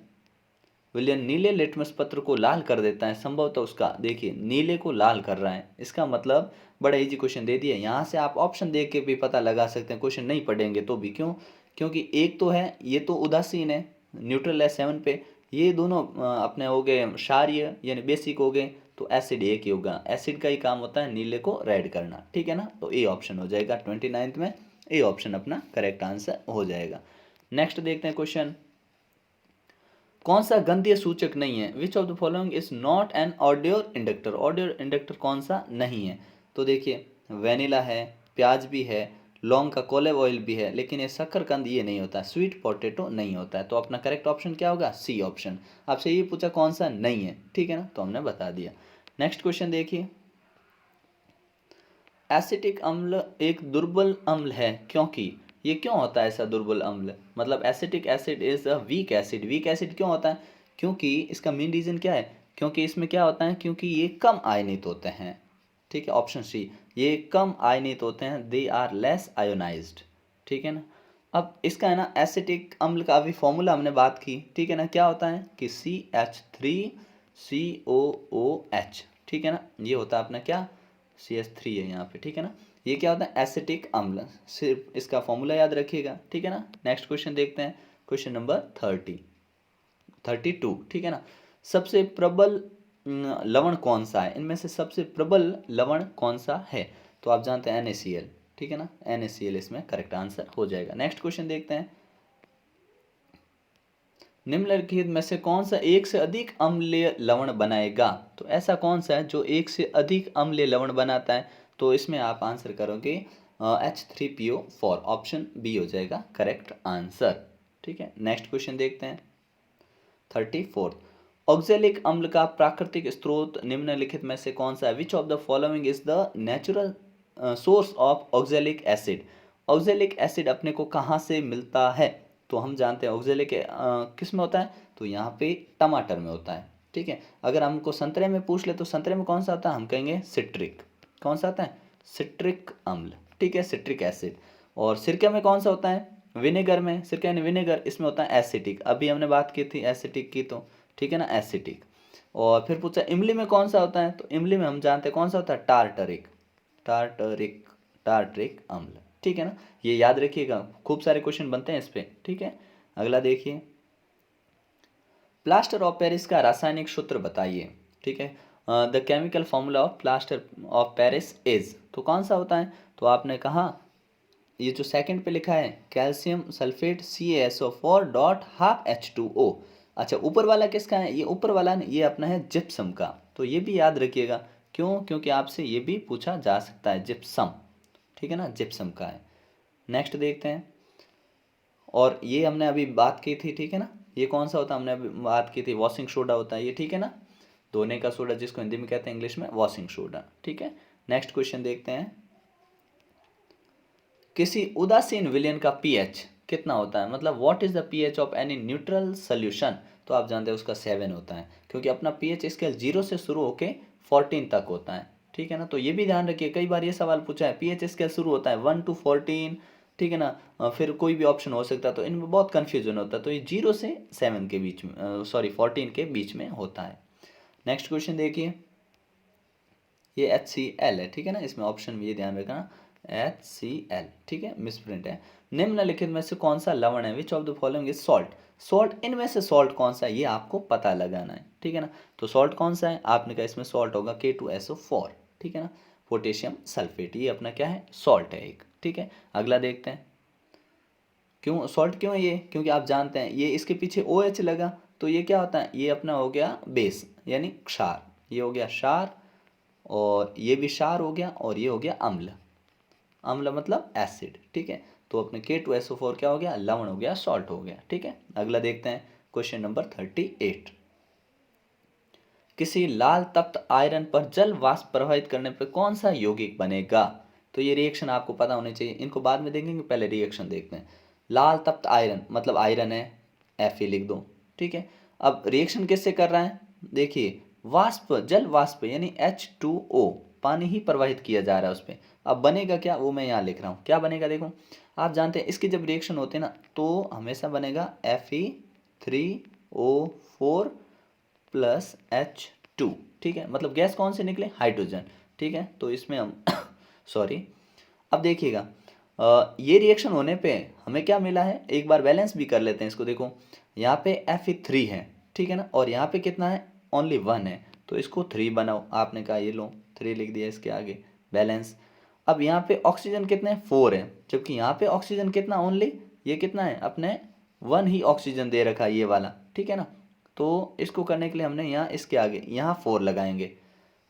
विलियन नीले लिटमस पत्र को लाल कर देता है, संभवतः उसका, देखिए नीले को लाल कर रहा है, इसका मतलब बड़ा इजी क्वेश्चन दे दिया। यहाँ से आप ऑप्शन देख के भी पता लगा सकते हैं, क्वेश्चन नहीं पढ़ेंगे तो भी। क्यों? क्योंकि एक तो है ये तो उदासीन है, न्यूट्रल है 7 पे, ये दोनों अपने हो गए क्षारीय यानी बेसिक हो गए, तो एसिड एक ही होगा, एसिड का ही काम होता है नीले को रेड करना, ठीक है ना। तो ए ऑप्शन हो जाएगा 29th में, ए ऑप्शन अपना करेक्ट आंसर हो जाएगा। नेक्स्ट देखते हैं क्वेश्चन, कौन सा गंधीय सूचक नहीं है? Which of the following is not an odour inductor? Odour inductor कौन सा नहीं है? तो देखिए वेनिला है, प्याज भी है, लौंग का कोलेव ऑयल भी है, लेकिन ये शकरकंद ये नहीं होता, स्वीट पोटैटो नहीं होता है। तो अपना करेक्ट ऑप्शन क्या होगा? C option. आपसे ये पूछा कौन सा नहीं है, ठीक है ना, तो हमने बता दिया। नेक्स्ट क्वेश्चन देखिए, एसिटिक अम्ल एक दुर्बल अम्ल है क्योंकि, ये क्यों होता है ऐसा दुर्बल अम्ल? मतलब acetic acid is a weak acid, weak acid क्यों होता है? क्योंकि इसका मेन रीजन क्या है? क्योंकि इसमें क्या होता है? क्योंकि ये कम आयनित होते हैं, ठीक है, ऑप्शन सी, ये कम आयनित होते हैं, दे आर लेस आयोनाइज्ड, ठीक है ना। अब इसका है ना एसिटिक अम्ल का अभी फॉर्मूला हमने बात की, ठीक है ना, क्या होता है कि CH3COOH, ठीक है ना, ये होता है अपना क्या, CH3 है यहाँ पे, ठीक है ना। ये क्या होता है? एसिटिक अम्ल, सिर्फ इसका फॉर्मूला याद रखिएगा, ठीक है ना। नेक्स्ट क्वेश्चन देखते हैं, क्वेश्चन नंबर 32, ठीक है ना। सबसे प्रबल लवण कौन सा है? इनमें से सबसे प्रबल लवण कौन सा है? तो आप जानते हैं NaCl, ठीक है ना, NaCl इसमें करेक्ट आंसर हो जाएगा। नेक्स्ट क्वेश्चन देखते हैं, निम्नलिखित में से कौन सा एक से अधिक अम्लीय लवण बनाएगा? तो ऐसा कौन सा है जो एक से अधिक अम्लीय लवण बनाता है? तो इसमें आप आंसर करोगे H3PO4, ऑप्शन बी हो जाएगा करेक्ट आंसर, ठीक है। नेक्स्ट क्वेश्चन देखते हैं 34, ऑक्जेलिक अम्ल का प्राकृतिक स्रोत निम्नलिखित में से कौन सा है? Which of the following is the natural source of oxalic acid? Oxalic acid अपने को कहाँ से मिलता है? तो हम जानते हैं ऑक्जेलिक किस में होता है? तो यहाँ पे टमाटर में होता है, ठीक है। अगर हमको संतरे में पूछ ले तो संतरे में कौन सा आता है? हम कहेंगे सिट्रिक, कौन सा आता है? सिट्रिक अम्ल, ठीक है, सिट्रिक एसिड। और सिरके में कौन सा होता है? विनेगर में, सिरका यानी विनेगर, इसमें होता है एसिटिक, अभी हमने बात की थी एसिटिक की, तो ठीक है ना, एसिटिक। और फिर पूछा इमली में कौन सा होता है? तो इमली में हम जानते हैं कौन सा होता है? टार्टरिक, टार्टरिक, टार्टरिक अम्ल, ठीक है ना। ये याद रखिएगा, खूब सारे क्वेश्चन बनते हैं इस पे, ठीक है। अगला देखिए, प्लास्टर ऑफ पेरिस का रासायनिक सूत्र बताइए, ठीक है। The chemical formula of plaster of Paris is, तो कौन सा होता है? तो आपने कहा ये जो सेकंड पे लिखा है calcium sulphate CaSO4 dot half H2O। अच्छा, ऊपर वाला किसका है? ये ऊपर वाला ये अपना है जिप्सम का, तो ये भी याद रखिएगा। क्यों? क्योंकि आपसे ये भी पूछा जा सकता है, जिप्सम, ठीक है ना, जिप्सम का है। नेक्स्ट देखते हैं, और ये हमने अभी बात की थी, ठीक है ना, ये कौन सा होता है? हमने अभी बात की थी वॉशिंग सोडा होता है ये, ठीक है ना, धोने का सोडा जिसको हिंदी में कहते हैं, इंग्लिश में वॉशिंग सोडा, ठीक है। नेक्स्ट क्वेश्चन देखते हैं, किसी उदासीन विलयन का पीएच कितना होता है? मतलब what is the pH of any neutral solution? तो आप जानते हैं उसका 7 होता है, क्योंकि अपना पीएच स्केल 0 से शुरू होके 14 तक होता है, ठीक है ना। तो ये भी ध्यान रखिए, कई बार ये सवाल पूछा है, पीएच स्केल शुरू होता है 1 to 14, ठीक है ना, फिर कोई भी ऑप्शन हो सकता है, तो इनमें बहुत कन्फ्यूजन होता है। तो ये 0 से 7 के बीच में, सॉरी 14 के बीच में होता है। नेक्स्ट क्वेश्चन देखिए, ये HCl है, ठीक है ना, इसमें ऑप्शन भी ये ध्यान रखना, HCl, ठीक है, मिसप्रिंट है। निम्नलिखित में से कौन सा लवण है? Which of the following is salt? Salt, इनमें से सॉल्ट कौन सा है ये आपको पता लगाना है, ठीक है ना। तो सॉल्ट कौन सा है? आपने कहा इसमें सॉल्ट होगा K2SO4, ठीक है ना, पोटेशियम सल्फेट, ये अपना क्या है? सॉल्ट है एक, ठीक है। अगला देखते हैं, क्यों सॉल्ट क्यों है ये? क्योंकि आप जानते हैं ये इसके पीछे OH लगा, तो ये क्या होता है? ये अपना हो गया बेस यानी क्षार, ये हो गया क्षार, और ये भी क्षार हो गया, और ये हो गया अम्ल, अम्ल मतलब एसिड, ठीक है। तो अपने K2SO4 क्या हो गया? लवण हो गया, सॉल्ट हो गया, ठीक है। अगला देखते हैं, क्वेश्चन नंबर 38, किसी लाल तप्त आयरन पर जल वाष्प प्रभावित करने पर कौन सा यौगिक बनेगा? तो ये रिएक्शन आपको पता होने चाहिए, इनको बाद में देखेंगे, पहले रिएक्शन देखते हैं। लाल तप्त आयरन मतलब आयरन है, Fe लिख दो, ठीक है। अब रिएक्शन किससे कर रहा है? देखिए, वाष्प, जल वाष्प यानी H2O, पानी ही प्रवाहित किया जा रहा है उस पर। अब बनेगा क्या, वो मैं यहाँ लिख रहा हूँ। क्या बनेगा देखो, आप जानते हैं इसकी जब रिएक्शन होते हैं ना तो हमेशा बनेगा Fe3O4 प्लस H2, ठीक है। मतलब गैस कौन से निकले? हाइड्रोजन, ठीक है। तो इसमें हम सॉरी, अब देखिएगा, ये रिएक्शन होने पे हमें क्या मिला है, एक बार बैलेंस भी कर लेते हैं इसको। देखो यहाँ पे Fe3 है, ठीक है ना, और यहाँ पे कितना है? ओनली 1 है, तो इसको 3 बनाओ। आपने कहा ये लो 3 लिख दिया इसके आगे, बैलेंस। अब यहाँ पे ऑक्सीजन कितने हैं? 4 है, जबकि यहाँ पे ऑक्सीजन कितना? ओनली, ये कितना है? अपने 1 ही ऑक्सीजन दे रखा है ये वाला, ठीक है ना। तो इसको करने के लिए हमने यहाँ इसके आगे यहाँ 4 लगाएंगे।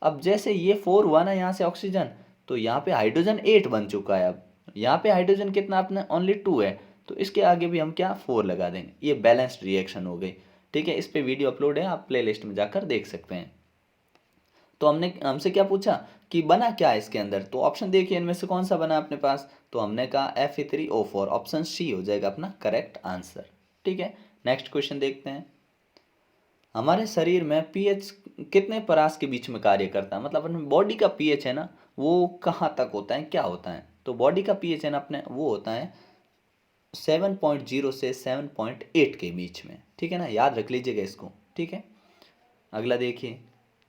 अब जैसे ये 4 हुआ ना यहाँ से ऑक्सीजन, तो यहाँ पे हाइड्रोजन 8 बन चुका है। अब यहाँ पे हाइड्रोजन कितना? अपने ओनली 2 है, तो इसके आगे भी हम क्या? 4 लगा देंगे। ये बैलेंस्ड रिएक्शन हो गई, ठीक है। इस पे वीडियो अपलोड है, आप प्लेलिस्ट में जाकर देख सकते हैं। तो हमसे क्या पूछा कि बना क्या है इसके अंदर, तो ऑप्शन देखिए इनमें से कौन सा बना अपने पास। तो हमने कहा Fe3O4, ऑप्शन सी हो जाएगा अपना करेक्ट आंसर, ठीक है। नेक्स्ट क्वेश्चन देखते हैं, हमारे शरीर में पीएच कितने परास के बीच में कार्य करता है? मतलब अपने बॉडी का पीएच है ना, वो कहाँ तक होता है, क्या होता है? तो बॉडी का पीएच है ना अपने, वो होता है 7.0 से 7.8 के बीच में, ठीक है ना, याद रख लीजिएगा इसको, ठीक है। अगला देखिए,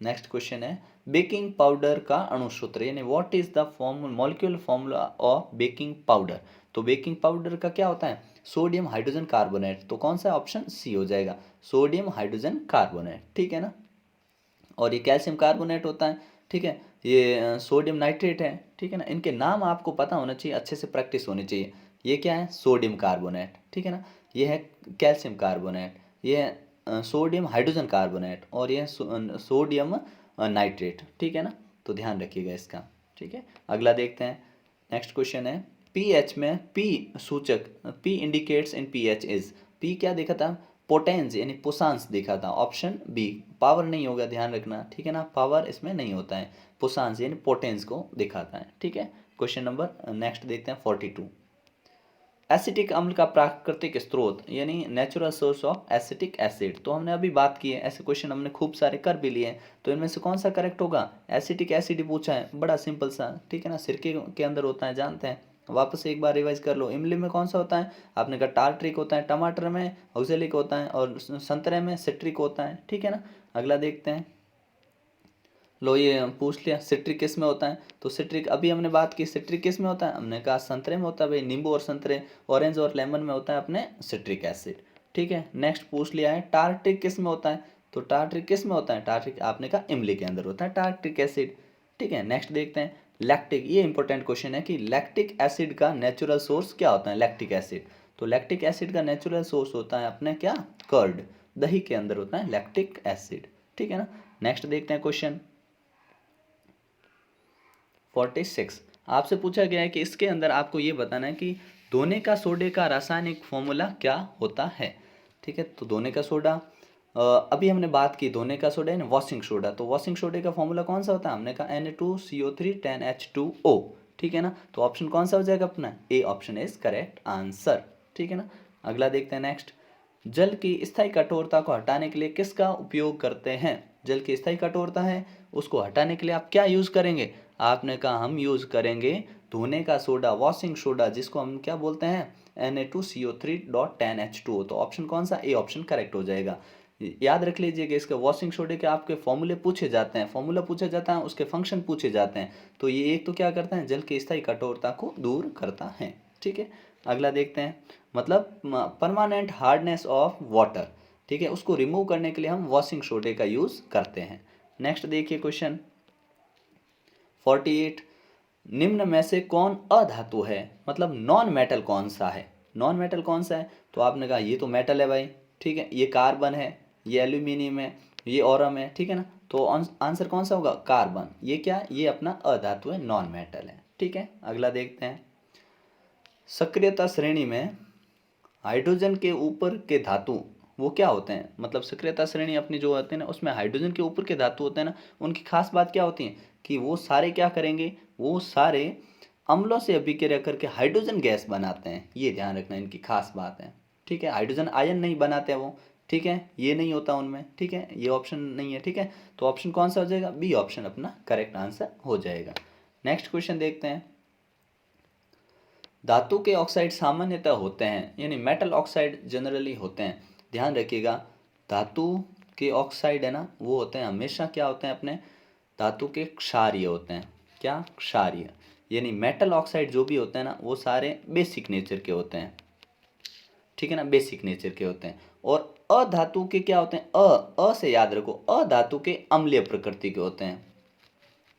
नेक्स्ट क्वेश्चन है, बेकिंग पाउडर का अणु सूत्र यानी what is the molecular formula of baking powder? तो बेकिंग पाउडर का क्या होता है? Sodium hydrogen carbonate. तो कौन सा? ऑप्शन सी हो जाएगा, सोडियम हाइड्रोजन कार्बोनेट, ठीक है ना। और ये कैल्शियम कार्बोनेट होता है, ठीक है। ये सोडियम नाइट्रेट है, ठीक है ना। इनके नाम आपको पता होना चाहिए, अच्छे से प्रैक्टिस होनी चाहिए। ये क्या है? सोडियम कार्बोनेट, ठीक है ना। ये है कैल्शियम कार्बोनेट, ये है सोडियम हाइड्रोजन कार्बोनेट, और ये सोडियम नाइट्रेट, ठीक है ना। तो ध्यान रखिएगा इसका, ठीक है। अगला देखते हैं, नेक्स्ट क्वेश्चन है, पीएच में पी सूचक, P indicates in pH is, P क्या देखा था? पोटेंस यानी पुशांश देखा था, ऑप्शन बी। पावर नहीं होगा, ध्यान रखना, ठीक है ना, पावर इसमें नहीं होता है, पुशांश यानी पोटेंस को दिखाता है, ठीक है। क्वेश्चन नंबर नेक्स्ट देखते हैं 42, एसिटिक अम्ल का प्राकृतिक स्रोत यानी natural source of acetic acid. तो हमने अभी बात की है, ऐसे क्वेश्चन हमने खूब सारे कर भी लिए हैं, तो इनमें से कौन सा करेक्ट होगा? एसिटिक एसिड पूछा है, बड़ा सिंपल सा, ठीक है ना, सिरके के अंदर होता है, जानते हैं। वापस एक बार रिवाइज कर लो, इमली में कौन सा होता है? आपने कहा टार्ट्रिक होता है, टमाटर में ऑक्जेलिक होता है, और संतरे में सिट्रिक होता है, ठीक है ना। अगला देखते हैं, लो ये पूछ लिया सिट्रिक किस में होता है? तो सिट्रिक अभी हमने बात की, सिट्रिक किस में होता है? हमने कहा संतरे में होता है भाई, नींबू और संतरे, ऑरेंज और लेमन में होता है अपने सिट्रिक एसिड, ठीक है। नेक्स्ट पूछ लिया है टार्ट्रिक किस में होता है? तो टार्ट्रिक किस में होता है? टार्ट्रिक आपने कहा इमली के अंदर होता है टार्ट्रिक एसिड, ठीक है। नेक्स्ट देखते हैं लैक्टिक, ये इंपॉर्टेंट क्वेश्चन है कि लैक्टिक एसिड का नेचुरल सोर्स क्या होता है? लैक्टिक एसिड, तो लैक्टिक एसिड का नेचुरल सोर्स होता है अपने क्या? कर्ड, दही के अंदर होता है लैक्टिक एसिड, ठीक है ना। नेक्स्ट देखते हैं क्वेश्चन 46, आपसे पूछा गया है कि इसके अंदर आपको ये बताना है कि धोने का सोडे का रासायनिक फॉर्मूला क्या होता है, ठीक है। तो धोने का सोडा, अभी हमने बात की धोने का सोडा है वॉशिंग सोडा, तो वॉशिंग सोडे का फॉर्मूला कौन सा होता है? हमने कहा Na2CO3 10H2O, ठीक है ना। तो ऑप्शन कौन सा हो जाएगा अपना? A option is correct answer, ठीक है ना। अगला देखते हैं नेक्स्ट, जल की स्थायी कठोरता को हटाने के लिए किसका उपयोग करते हैं? जल की स्थायी कठोरता है, उसको हटाने के लिए आप क्या यूज़ करेंगे? आपने कहा हम यूज़ करेंगे धोने का सोडा, वॉशिंग सोडा, जिसको हम क्या बोलते हैं? Na2CO3.10H2O। तो ऑप्शन कौन सा? ए ऑप्शन करेक्ट हो जाएगा। याद रख लीजिएगा, इसके वॉशिंग सोडे के आपके फॉर्मूले पूछे जाते हैं, फॉर्मूला पूछा जाता है, उसके फंक्शन पूछे जाते हैं। तो ये एक तो क्या करता है? जल की स्थायी कठोरता को दूर करता है, ठीक है। अगला देखते हैं, मतलब परमानेंट हार्डनेस ऑफ वाटर, ठीक है, उसको रिमूव करने के लिए हम वॉशिंग सोडे का यूज़ करते हैं। नेक्स्ट देखिए क्वेश्चन 48, निम्न में से कौन अधातु है? मतलब नॉन मेटल कौन सा है? नॉन मेटल कौन सा है? तो आपने कहा ये तो मेटल है भाई, ठीक है, ये कार्बन है, ये एल्यूमिनियम है, ये ऑरम है, ठीक है ना। तो आंसर कौन सा होगा? कार्बन। ये क्या? ये अपना अधातु है, नॉन मेटल है, ठीक है। अगला देखते हैं, सक्रियता श्रेणी में हाइड्रोजन के ऊपर के धातु वो क्या होते हैं, मतलब सक्रियता श्रेणी अपनी जो होते हैं ना उसमें हाइड्रोजन के ऊपर के धातु होते हैं ना, उनकी खास बात क्या होती है कि वो सारे क्या करेंगे, वो सारे अम्लों से अभिक्रिया करके हाइड्रोजन गैस बनाते हैं। ये ध्यान रखना इनकी खास बात है। ठीक है, हाइड्रोजन आयन नहीं बनाते वो। ठीक है, ये नहीं होता उनमें। ठीक है, ये ऑप्शन नहीं है। ठीक है, तो ऑप्शन कौन सा हो जाएगा, बी ऑप्शन अपना करेक्ट आंसर हो जाएगा। नेक्स्ट क्वेश्चन देखते हैं। धातु के ऑक्साइड सामान्यतः होते हैं, यानी मेटल ऑक्साइड जनरली होते हैं। ध्यान रखिएगा, धातु के ऑक्साइड है ना वो होते हैं हमेशा क्या होते हैं अपने, धातु के क्षारीय होते हैं। क्या, क्षारीय। यानी मेटल ऑक्साइड जो भी होते हैं ना वो सारे बेसिक नेचर के होते हैं। ठीक है ना, बेसिक नेचर के होते हैं। और अधातु के क्या होते हैं, अ से याद रखो, अधातु के अम्लीय प्रकृति के होते हैं,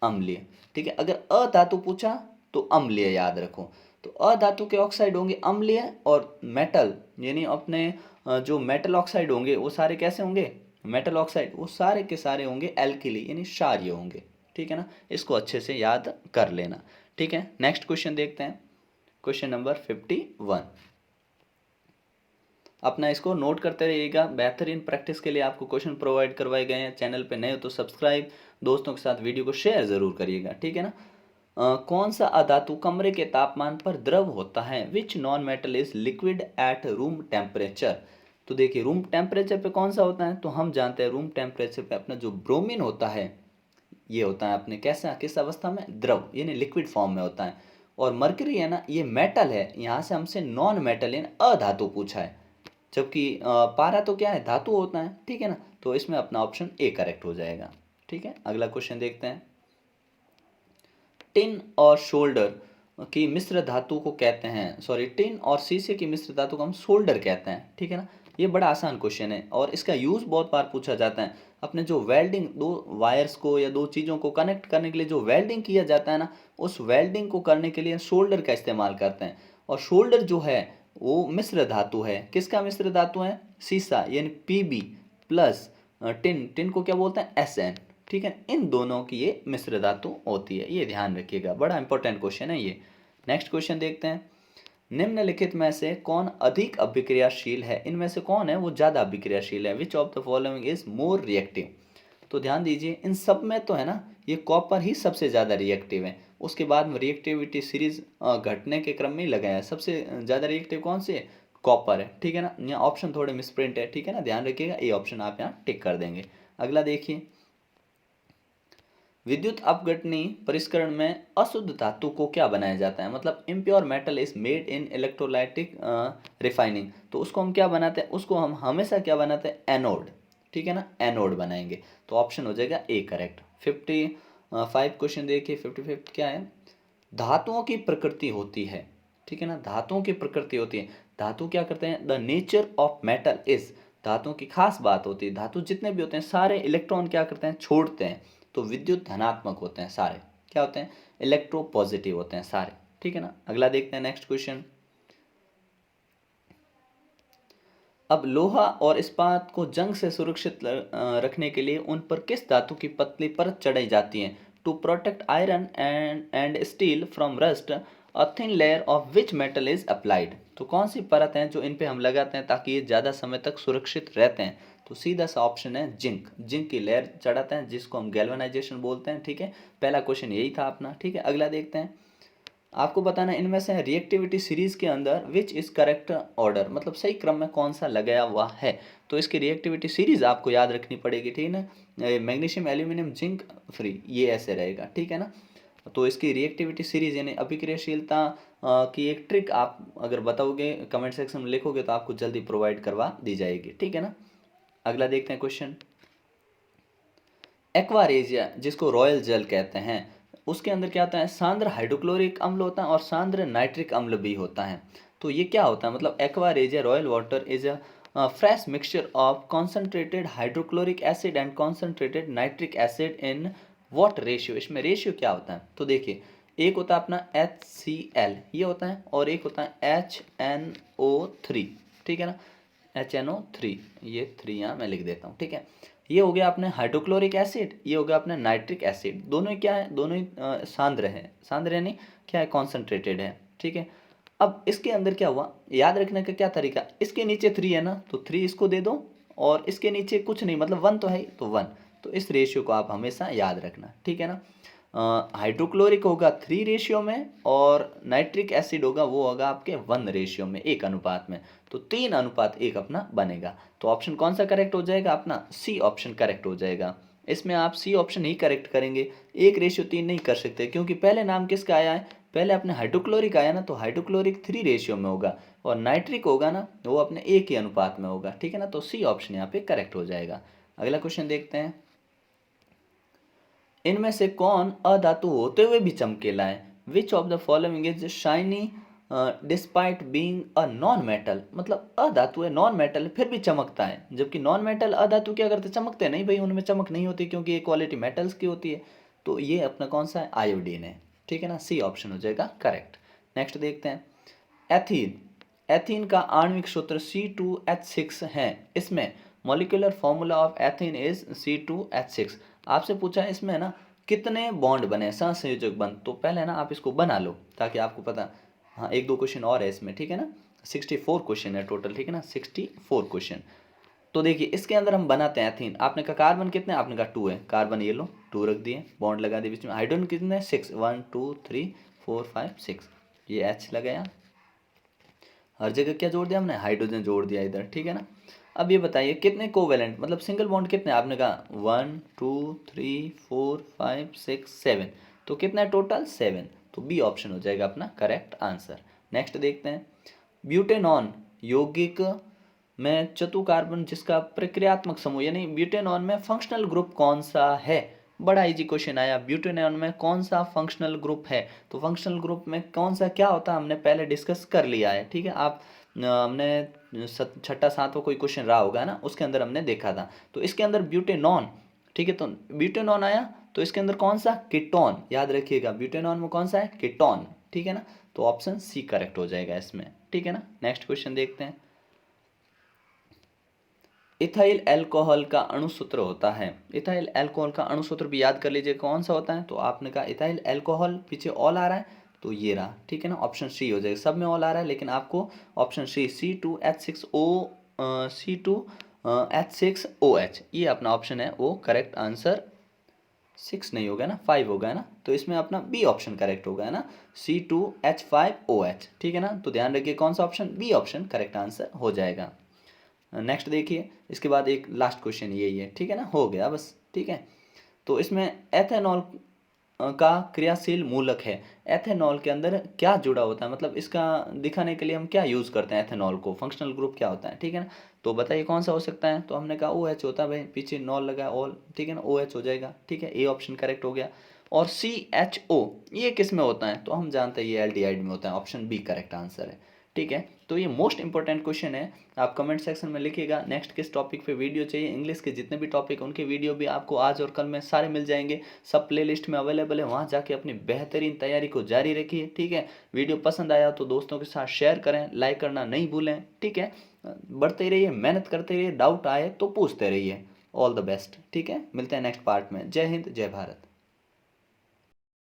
अम्लीय। ठीक है, अगर अधातु पूछा तो अम्लीय याद रखो। तो अधातु के ऑक्साइड होंगे अम्लीय, और मेटल यानी अपने जो मेटल ऑक्साइड होंगे वो सारे कैसे होंगे, मेटल ऑक्साइड वो सारे के सारे होंगे एल्किली यानी क्षारीय होंगे। ठीक है ना, इसको अच्छे से याद कर लेना। ठीक है, नेक्स्ट क्वेश्चन देखते हैं, क्वेश्चन नंबर 51। अपना इसको नोट करते रहिएगा, बेहतरीन प्रैक्टिस के लिए आपको क्वेश्चन प्रोवाइड करवाए गए हैं। चैनल पे नए हो तो सब्सक्राइब, दोस्तों के साथ वीडियो को शेयर ज़रूर करिएगा। ठीक है ना, कौन सा अधातु कमरे के तापमान पर द्रव होता है, which non metal is liquid at room temperature. तो देखिए रूम टेम्परेचर पे कौन सा होता है, तो हम जानते हैं रूम टेम्परेचर पे अपना जो ब्रोमीन होता है ये होता है अपने कैसा, किस अवस्था में, द्रव यानी लिक्विड फॉर्म में होता है। और मरकरी है ना ये मेटल है, यहाँ से हमसे नॉन मेटल यानी अधातु पूछा है, जबकि पारा तो क्या है, धातु होता है। ठीक है ना, तो इसमें अपना ऑप्शन ए करेक्ट हो जाएगा। ठीक है, अगला क्वेश्चन देखते हैं। टिन और शोल्डर की मिश्र धातु को कहते हैं, सॉरी टिन और शीशे की मिश्र धातु को हम शोल्डर कहते हैं। ठीक है ना, ये बड़ा आसान क्वेश्चन है और इसका यूज़ बहुत बार पूछा जाता है। अपने जो वेल्डिंग, दो वायर्स को या दो चीज़ों को कनेक्ट करने के लिए जो वेल्डिंग किया जाता है ना, उस वेल्डिंग को करने के लिए शोल्डर का इस्तेमाल करते हैं। और शोल्डर जो है वो मिश्र धातु है, किसका मिश्र धातु है, शीशा यानी Pb प्लस टिन, टिन को क्या बोलते हैं, Sn। ठीक है, इन दोनों की ये मिश्र धातु होती है, ये ध्यान रखिएगा, बड़ा इंपॉर्टेंट क्वेश्चन है ये। नेक्स्ट क्वेश्चन देखते हैं। निम्नलिखित में से कौन अधिक अभिक्रियाशील है, इनमें से कौन है वो ज़्यादा अभिक्रियाशील है, which of the following is more reactive. तो ध्यान दीजिए इन सब में तो है ना ये कॉपर ही सबसे ज़्यादा रिएक्टिव है, उसके बाद में रिएक्टिविटी सीरीज घटने के क्रम में ही लगाया है, सबसे ज़्यादा रिएक्टिव कौन सी है, कॉपर है। ठीक है ना, यहाँ ऑप्शन थोड़े मिसप्रिंट है। ठीक है ना, ध्यान रखिएगा, ये ऑप्शन आप यहाँ टिक कर देंगे। अगला देखिए, विद्युत अपघटनी परिष्करण में अशुद्ध धातु को क्या बनाया जाता है, मतलब impure metal is made in electrolytic refining. तो उसको हम क्या बनाते हैं, उसको हम हमेशा क्या बनाते हैं, एनोड। ठीक है ना, एनोड बनाएंगे। तो ऑप्शन हो जाएगा ए करेक्ट। 55 क्वेश्चन देखिए, 55 क्या है, धातुओं की प्रकृति होती है। ठीक है ना, धातुओं की प्रकृति होती है, धातु क्या करते हैं, the nature of metal is, धातुओं की खास बात होती है, धातु जितने भी होते हैं सारे इलेक्ट्रॉन क्या करते हैं, छोड़ते हैं। तो विद्युत धनात्मक होते हैं सारे, क्या होते हैं, इलेक्ट्रो पॉजिटिव होते हैं सारे। ठीक है ना, अगला देखते हैं नेक्स्ट क्वेश्चन। अब लोहा और इस्पात को जंग से सुरक्षित रखने के लिए उन पर किस धातु की पतली परत चढ़ाई जाती है, to protect iron and steel from rust a thin layer of which metal is applied. तो कौन सी परत है जो इन पे हम लगाते हैं ताकि ये ज़्यादा समय तक सुरक्षित रहते हैं, तो सीधा सा ऑप्शन है जिंक, जिंक की लेयर चढ़ाते हैं जिसको हम गैल्वेनाइजेशन बोलते हैं। ठीक है, पहला क्वेश्चन यही था अपना। ठीक है, अगला देखते हैं। आपको बताना इनमें से रिएक्टिविटी सीरीज के अंदर विच इज करेक्ट ऑर्डर, मतलब सही क्रम में कौन सा लगाया हुआ है। तो इसकी रिएक्टिविटी सीरीज आपको याद रखनी पड़ेगी। ठीक है ना, मैग्नीशियम एल्यूमिनियम जिंक फ्री, ये ऐसे रहेगा। ठीक है ना, तो इसकी रिएक्टिविटी सीरीज यानी अभिक्रियाशीलता की एक ट्रिक आप अगर बताओगे कमेंट सेक्शन में लिखोगे तो आपको जल्दी प्रोवाइड करवा दी जाएगी। ठीक है ना, अगला देखते हैं क्वेश्चन। एक्वारेजिया जिसको रॉयल जल कहते हैं, उसके अंदर क्या होता है, सांद्र हाइड्रोक्लोरिक अम्ल होता है और सांद्र नाइट्रिक अम्ल भी होता है। तो ये क्या होता है, मतलब aqua regia royal water is a fresh mixture of concentrated hydrochloric acid and concentrated nitric acid in what ratio. इसमें रेशियो क्या होता है, तो देखिए एक होता है अपना HCl ये होता है, और एक होता है HNO3। ठीक है ना, HNO3, ये 3 यहाँ मैं लिख देता हूँ। ठीक है, ये हो गया अपने हाइड्रोक्लोरिक एसिड, ये हो गया अपने नाइट्रिक एसिड। दोनों ही क्या है, दोनों ही सांद्र है, सांद्र यानी क्या है, कॉन्सेंट्रेटेड है। ठीक है, अब इसके अंदर क्या हुआ, याद रखने का क्या तरीका, इसके नीचे 3 है ना, तो 3 इसको दे दो, और इसके नीचे कुछ नहीं, मतलब 1 तो है ही, तो 1। तो इस रेशियो को आप हमेशा याद रखना, ठीक है ना। हाइड्रोक्लोरिक होगा 3 रेशियो में, और नाइट्रिक एसिड होगा वो होगा आपके 1 रेशियो में, 1 अनुपात में। तो 3:1 अपना बनेगा। तो ऑप्शन कौन सा करेक्ट हो जाएगा अपना, सी ऑप्शन करेक्ट हो जाएगा। इसमें आप सी ऑप्शन ही करेक्ट करेंगे, 1:3 नहीं कर सकते, क्योंकि पहले नाम किसका आया है, पहले अपने हाइड्रोक्लोरिक आया ना, तो हाइड्रोक्लोरिक 3 रेशियो में होगा, और नाइट्रिक होगा ना वो अपने 1 ही अनुपात में होगा, ठीक है ना। तो सी ऑप्शन यहाँ पे करेक्ट हो जाएगा। अगला क्वेश्चन देखते हैं, इनमें से कौन अधातु होते हुए भी चमकीला है, which of the following is shiny despite being a non metal, मतलब अधातु है, नॉन मेटल फिर भी चमकता है, जबकि नॉन मेटल अधातु क्या करते, चमकते नहीं भाई, उनमें चमक नहीं होती, क्योंकि ये क्वालिटी मेटल्स की होती है। तो ये अपना कौन सा है, आयोडीन है, ठीक है ना, सी ऑप्शन हो जाएगा करेक्ट। नेक्स्ट देखते हैं, एथीन, एथीन का आणविक सूत्र C2H6 है, इसमें molecular formula of ethene is C2H6। आपसे पूछा है इसमें ना कितने बॉन्ड बने, सहसंयोजक बंध, तो पहले ना आप इसको बना लो ताकि आपको पता। हाँ, 1-2 क्वेश्चन और है इसमें, ठीक है ना, 64 क्वेश्चन है टोटल, ठीक है ना, 64 क्वेश्चन। तो देखिए इसके अंदर हम बनाते हैं एथीन, आपने कहा कार्बन कितने, आपने कहा 2 है, कार्बन ये लो 2 रख दिए, बॉन्ड लगा दिए बीच में, हाइड्रोजन कितने 6, 1 2 3 4 5 6, ये H लगाया, हर जगह क्या जोड़ दिया हमने, हाइड्रोजन जोड़ दिया इधर, ठीक है ना। अब ये बताइए कितने कोवेलेंट, मतलब सिंगल बॉन्ड कितने, आपने कहा 1 2 3 4 5 6 7, तो कितना टोटल 7, तो बी ऑप्शन हो जाएगा अपना करेक्ट आंसर। नेक्स्ट देखते हैं, ब्यूटेनॉन यौगिक में चतु कार्बन जिसका प्रक्रियात्मक समूह, यानी ब्यूटेनॉन में फंक्शनल ग्रुप कौन सा है, बड़ा इजी क्वेश्चन आया, ब्यूटेनॉन में कौन सा फंक्शनल ग्रुप है, तो फंक्शनल ग्रुप में कौन सा क्या होता है हमने पहले डिस्कस कर लिया है, ठीक है। आप हमने छठा सातवां कोई क्वेश्चन रहा होगा ना, उसके अंदर हमने देखा था। तो इसके अंदर ब्यूटेनॉन, ठीक है, तो ब्यूटेनॉन आया, तो इसके अंदर कौन सा, कीटोन, याद रखिएगा ब्यूटेनॉन में कौन सा है, कीटोन, ठीक है ना। तो ऑप्शन सी करेक्ट हो जाएगा इसमें, ठीक है ना। नेक्स्ट क्वेश्चन देखते हैं, इथाइल अल्कोहल का अणुसूत्र होता है, इथाइल अल्कोहल का अणुसूत्र भी याद कर लीजिए कौन सा होता है, तो आपने कहा इथाइल अल्कोहल, पीछे ऑल आ रहा है, तो ये रहा, ठीक है ना, ऑप्शन सी हो जाएगा, सब में ऑल आ रहा है, लेकिन आपको ऑप्शन सी C2H6O, ये अपना ऑप्शन है, वो करेक्ट आंसर 6 नहीं होगा ना, 5 होगा ना, तो इसमें अपना बी ऑप्शन करेक्ट होगा, है ना, C2H5OH, ठीक है ना। तो ध्यान रखिए कौन सा option, B option correct answer हो जाएगा। नेक्स्ट देखिए, इसके बाद एक लास्ट क्वेश्चन यही है, ठीक है ना, हो गया बस, ठीक है। तो इसमें एथेनॉल का क्रियाशील मूलक है, एथेनॉल के अंदर क्या जुड़ा होता है, मतलब इसका दिखाने के लिए हम क्या यूज़ करते हैं एथेनॉल को, फंक्शनल ग्रुप क्या होता है, ठीक है ना। तो बताइए कौन सा हो सकता है, तो हमने कहा OH होता है भाई, पीछे नॉल लगा ऑल, ठीक है ना, OH हो जाएगा, ठीक है, ए ऑप्शन करेक्ट हो गया। और CHO ये किस में होता है, तो हम जानते हैं ये एल्डिहाइड में होता है, ऑप्शन बी करेक्ट आंसर है, ठीक है। तो ये मोस्ट इंपॉर्टेंट क्वेश्चन है, आप कमेंट सेक्शन में लिखिएगा नेक्स्ट किस टॉपिक पे वीडियो चाहिए, इंग्लिश के जितने भी टॉपिक उनके वीडियो भी आपको आज और कल में सारे मिल जाएंगे, सब प्लेलिस्ट में अवेलेबल है, वहाँ जाके अपनी बेहतरीन तैयारी को जारी रखिए, ठीक है। वीडियो पसंद आया तो दोस्तों के साथ शेयर करें, लाइक करना नहीं भूलें, ठीक है। बढ़ते रहिए, मेहनत करते रहिए, डाउट आए तो पूछते रहिए। ऑल द बेस्ट, ठीक है, मिलते हैं नेक्स्ट पार्ट में। जय हिंद, जय भारत।